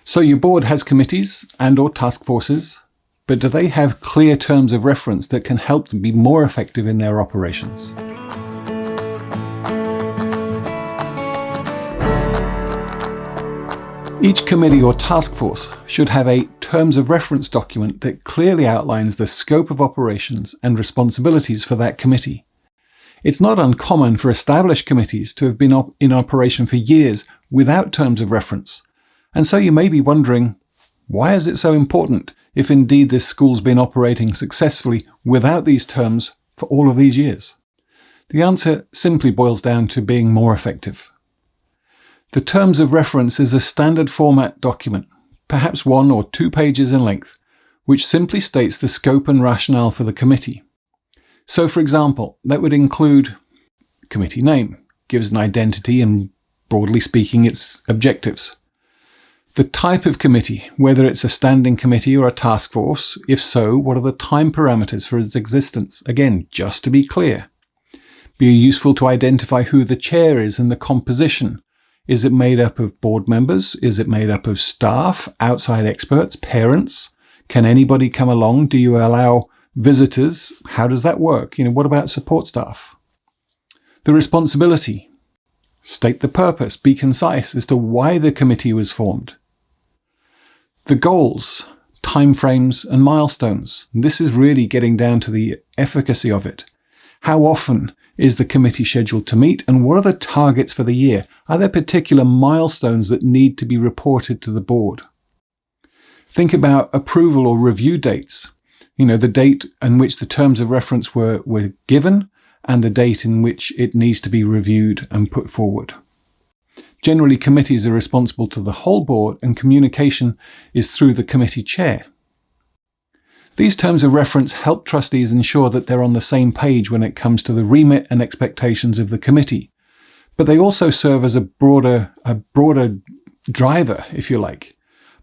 So your board has committees and/or task forces, but do they have clear terms of reference that can help them be more effective in their operations? Each committee or task force should have a terms of reference document that clearly outlines the scope of operations and responsibilities for that committee. It's not uncommon for established committees to have been in operation for years without terms of reference. And so you may be wondering, why is it so important if indeed this school's been operating successfully without these terms for all of these years? The answer simply boils down to being more effective. The terms of reference is a standard format document, perhaps 1 or 2 pages in length, which simply states the scope and rationale for the committee. So, for example, that would include committee name, gives an identity and, broadly speaking, its objectives. The type of committee, whether it's a standing committee or a task force, if so, what are the time parameters for its existence? Again, just to be clear. Be useful to identify who the chair is and the composition. Is it made up of board members? Is it made up of staff, outside experts, parents? Can anybody come along? Do you allow visitors? How does that work? What about support staff? The responsibility. State the purpose. Be concise as to why the committee was formed. The goals, timeframes, and milestones. This is really getting down to the efficacy of it. How often is the committee scheduled to meet, and what are the targets for the year? Are there particular milestones that need to be reported to the board? Think about approval or review dates. The date in which the terms of reference were given and the date in which it needs to be reviewed and put forward. Generally, committees are responsible to the whole board and communication is through the committee chair. These terms of reference help trustees ensure that they're on the same page when it comes to the remit and expectations of the committee. But they also serve as a broader driver, if you like.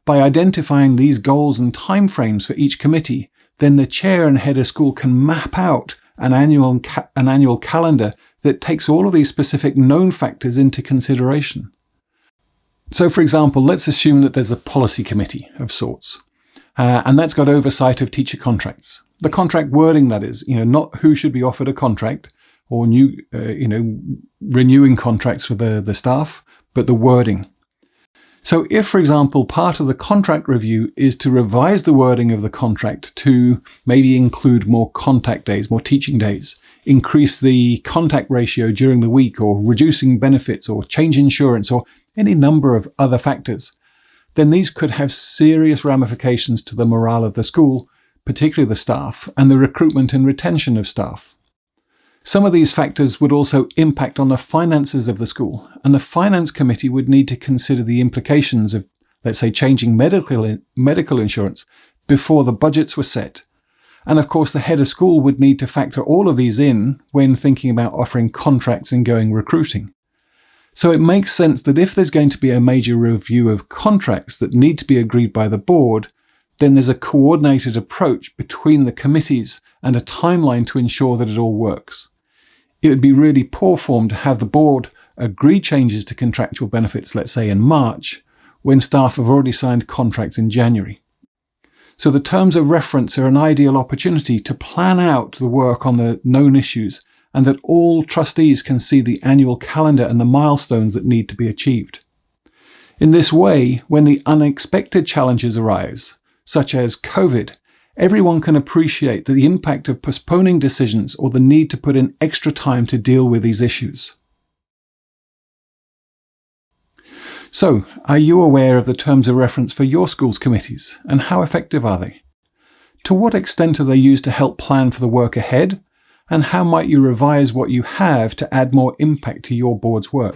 By identifying these goals and timeframes for each committee, then the chair and head of school can map out an annual calendar that takes all of these specific known factors into consideration. So, for example, let's assume that there's a policy committee of sorts. And that's got oversight of teacher contracts. The contract wording, that is, not who should be offered a contract or renewing contracts for the staff, but the wording. So if, for example, part of the contract review is to revise the wording of the contract to maybe include more contact days, more teaching days, increase the contact ratio during the week, or reducing benefits, or change insurance, or any number of other factors, then these could have serious ramifications to the morale of the school, particularly the staff, and the recruitment and retention of staff. Some of these factors would also impact on the finances of the school, and the finance committee would need to consider the implications of, let's say, changing medical insurance before the budgets were set. And of course, the head of school would need to factor all of these in when thinking about offering contracts and going recruiting. So it makes sense that if there's going to be a major review of contracts that need to be agreed by the board, then there's a coordinated approach between the committees and a timeline to ensure that it all works. It would be really poor form to have the board agree changes to contractual benefits, let's say in March, when staff have already signed contracts in January. So the terms of reference are an ideal opportunity to plan out the work on the known issues, and that all trustees can see the annual calendar and the milestones that need to be achieved. In this way, when the unexpected challenges arise, such as COVID, everyone can appreciate the impact of postponing decisions or the need to put in extra time to deal with these issues. So, are you aware of the terms of reference for your school's committees, and how effective are they? To what extent are they used to help plan for the work ahead? And how might you revise what you have to add more impact to your board's work?